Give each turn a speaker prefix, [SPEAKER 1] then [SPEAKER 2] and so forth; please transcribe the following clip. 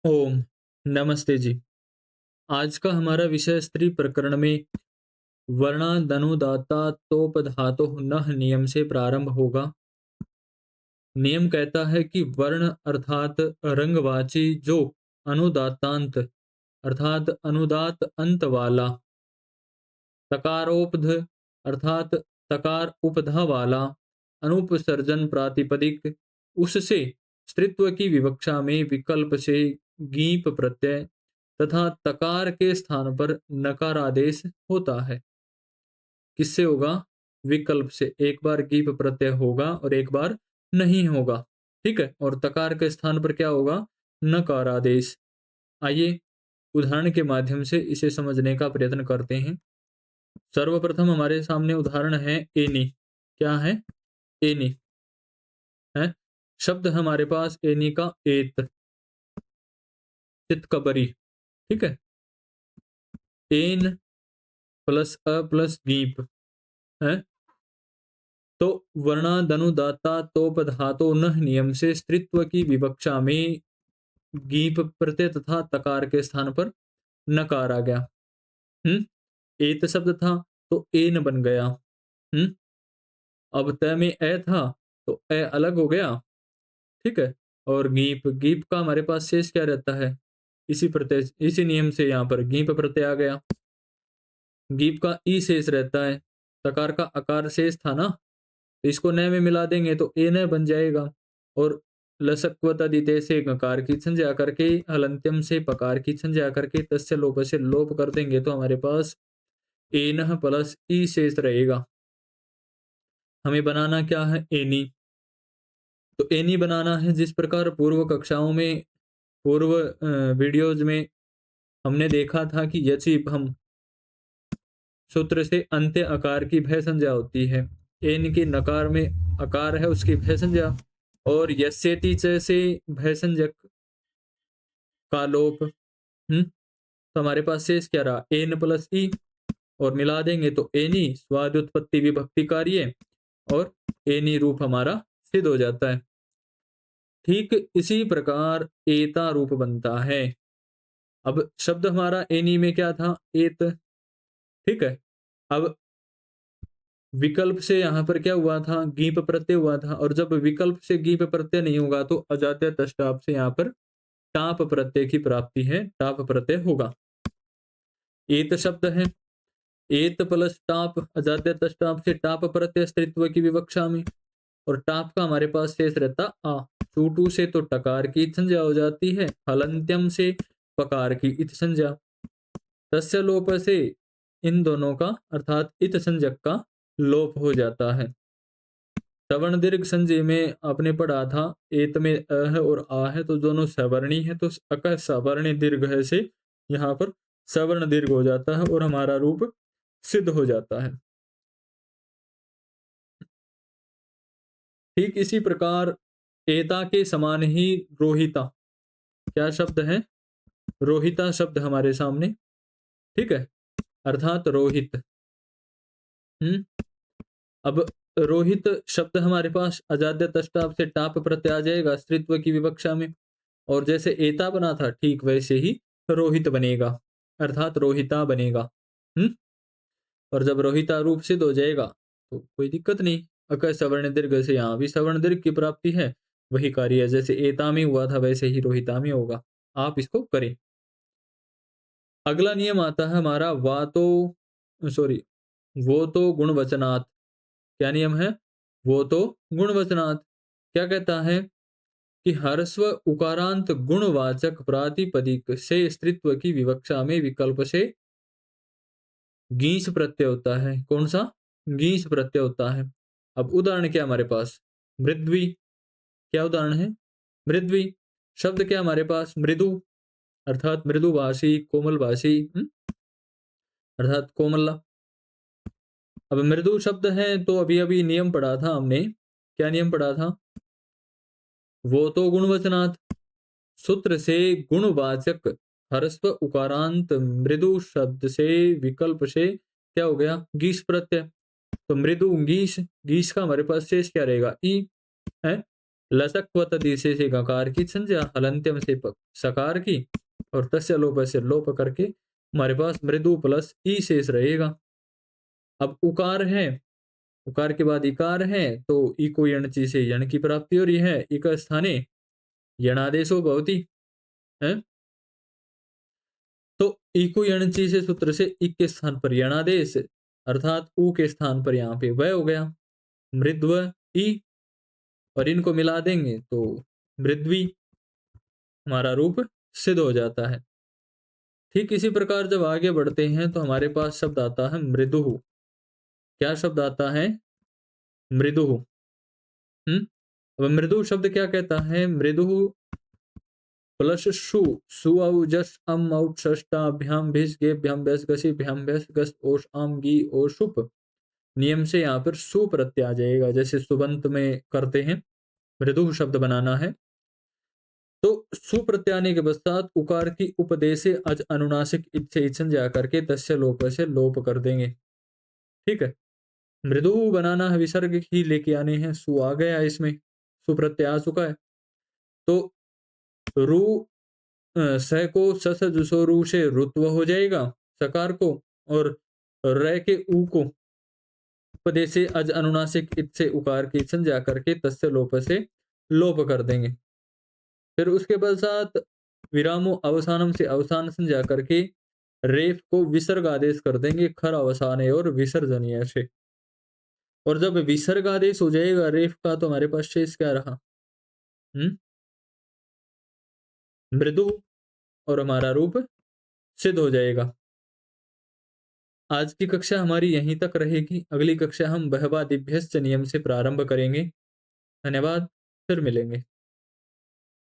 [SPEAKER 1] ओम नमस्ते जी। आज का हमारा विषय स्त्री प्रकरण में वर्णादनुदात्ता तोपधातुः नः नियम से प्रारंभ होगा। नियम कहता है कि वर्ण अर्थात रंगवाची जो अनुदात्तांत अर्थात अनुदात अंत वाला, तकारोपध अर्थात तकार उपधा वाला, अनुपसर्जन प्रातिपदिक उससे स्त्रीत्व की विवक्षा में विकल्प से गीप प्रत्यय तथा तकार के स्थान पर नकारादेश होता है। किससे होगा? विकल्प से। एक बार गीप प्रत्यय होगा और एक बार नहीं होगा। ठीक है? और तकार के स्थान पर क्या होगा? नकारादेश। आइए उदाहरण के माध्यम से इसे समझने का प्रयत्न करते हैं। सर्वप्रथम हमारे सामने उदाहरण है एनी। क्या है? एनी है। शब्द हमारे पास एनी का एत, चितकबरी। ठीक है? एन प्लस अ प्लस गीप है। तो वर्णादनुदात्ता तोपधातो नः नियम से स्त्रीत्व की विवक्षा में गीप प्रत्यय तथा तकार के स्थान पर नकार आ गया। हम्म एत शब्द था तो एन बन गया। हम्म अब त में ए था तो ए अलग हो गया। ठीक है? और गीप गीप का हमारे पास शेष क्या रहता है? इसी प्रत्यय इसी नियम से यहाँ पर गीप प्रत्यय आ गया। गीप का ई शेष रहता है। तकार का अकार शेष था ना, तो इसको न में मिला देंगे तो ए न बन जाएगा। और लसक्वतदिते से गकार की संज्ञा करके हलंत्यम से पकार की संज्ञा करके तस्य लोप से लोप कर देंगे तो हमारे पास एनह प्लस ई शेष रहेगा। हमें बनाना क्या है? एनी। तो एनी बनाना है जिस प्रकार पूर्व कक्षाओं में पूर्व वीडियोज में हमने देखा था कि यचि हम सूत्र से अंत्य आकार की भय संज्ञा होती है। एन के नकार में आकार है उसकी भय संज्ञा, और यस्येति च से भय संज्ञक का लोप। तो हमारे पास शेष क्या रहा? एन प्लस ई, और मिला देंगे तो एनी स्वादुत्पत्ति विभक्ति कार्य और एनी रूप हमारा सिद्ध हो जाता है। ठीक इसी प्रकार एता रूप बनता है। अब शब्द हमारा एनी में क्या था? एत। ठीक है? अब विकल्प से यहाँ पर क्या हुआ था? गीप प्रत्यय हुआ था, और जब विकल्प से गीप प्रत्यय नहीं होगा तो अजात्य तष्टाप से यहाँ पर टाप प्रत्यय की प्राप्ति है, टाप प्रत्यय होगा। एत शब्द है, एत प्लस टाप अजात्य तष्टाप से टाप प्रत्यय स्त्रीत्व की विवक्षा में, और टाप का हमारे पास शेष रहता आ। टूटू से तो टकार की इत संज्ञा हो जाती है, हलंत्यम से पकार की इत संज्ञा, तस्य लोप से इन दोनों का अर्थात इत संज्ञक का लोप हो जाता है। सवर्ण दीर्घ संजय में आपने पढ़ा था एत में अ है और आ है तो दोनों सवर्णी है, तो अक सवर्णी दीर्घ है से यहाँ पर सवर्ण दीर्घ हो जाता है और हमारा रूप सिद्ध हो जाता है। ठीक इसी प्रकार एता के समान ही रोहिता, क्या शब्द है? रोहिता शब्द हमारे सामने। ठीक है? अर्थात रोहित। हम्म अब रोहित शब्द हमारे पास अजाद्य तष्टाप से टाप प्रत्यय आ जाएगा स्त्रीत्व की विवक्षा में, और जैसे एता बना था ठीक वैसे ही रोहित बनेगा, अर्थात रोहिता बनेगा। हम्म और जब रोहिता रूप सिद्ध हो जाएगा तो कोई दिक्कत नहीं। अक सवर्ण दीर्घ से यहाँ भी सवर्ण दीर्घ की प्राप्ति है, वही कार्य है जैसे एता में हुआ था वैसे ही रोहिता में होगा। आप इसको करें। अगला नियम आता है हमारा वातो सॉरी वो तो गुणवचनात्। क्या नियम है? वो तो गुणवचनात्। क्या कहता है कि ह्रस्व उकारांत गुणवाचक प्रातिपदिक से स्त्रीत्व की विवक्षा में विकल्प से गीस प्रत्यय होता है। कौन सा? गीस प्रत्यय होता है। अब उदाहरण क्या हमारे पास? मृद्वी। क्या उदाहरण है? मृद्वी शब्द क्या हमारे पास? मृदु अर्थात मृदुभाषी कोमल भाषी, अर्थात कोमला। अब मृदु शब्द है तो अभी अभी नियम पढ़ा था हमने। क्या नियम पढ़ा था? वो तो गुणवचनात्। सूत्र से गुणवाचक ह्रस्व उकारांत मृदु शब्द से विकल्प से क्या हो गया? गीस प्रत्यय। तो मृदु गीस, गीस का हमारे पास शेष क्या रहेगा? ई है। लसक्व दिशे से गकार की संज्ञा, हलंत्यम से सकार की, और तस्य लोप से लोप करके हमारे पास मृदु प्लस ई शेष रहेगा। अब उकार है, उकार के बाद इकार है, तो इको यणचि से यण की प्राप्ति हो रही है। इक स्थाने यणादेशो भवति है। तो इको यणचि से सूत्र से इक के स्थान पर यणादेश अर्थात उ के स्थान पर यहाँ पे वह हो गया मृद्व ई, और इनको मिला देंगे तो मृद्वी हमारा रूप सिद्ध हो जाता है। ठीक इसी प्रकार जब आगे बढ़ते हैं तो हमारे पास शब्द आता है मृदुः। क्या शब्द आता है? मृदुः। अब मृदु शब्द क्या कहता है? मृदुः प्लस सु, सु औ जस अम औट षष्टाभ्याम भिस गेभ्याम व्यस गसी भ्याम व्यस गस ओश आम गी और सुप नियम से यहाँ पर सु प्रत्यय आ जाएगा, जैसे सुबंत में करते हैं। मृदु शब्द बनाना है तो सु प्रत्यय आने के पश्चात उकार की उपदेशे अज अनुनासिक इच्छे इच्छन जा करके तस्य लोप से लोप कर देंगे। ठीक है, मृदु बनाना है, विसर्ग ही लेके आने हैं। सु आ गया इसमें, सु प्रत्यय आ चुका है। तो रू स को सस जुसो रू से रुत्व हो जाएगा सकार को, और र के ऊ को उपदेशे अज अनुनासिक इत से उकार की इच्छन जा करके तस्य लोप से लोप कर देंगे। फिर उसके पश्चात विरामो अवसानम से अवसान संज्ञा करके रेफ को विसर्ग आदेश कर देंगे खर अवसाने और विसर्जनीय से। और जब विसर्ग आदेश हो जाएगा रेफ का तो हमारे पास शेष क्या रहा? मृदु, और हमारा रूप सिद्ध हो जाएगा। आज की कक्षा हमारी यहीं तक रहेगी। अगली कक्षा हम बहवादिभ्यश्च नियम से प्रारंभ करेंगे। धन्यवाद, फिर मिलेंगे।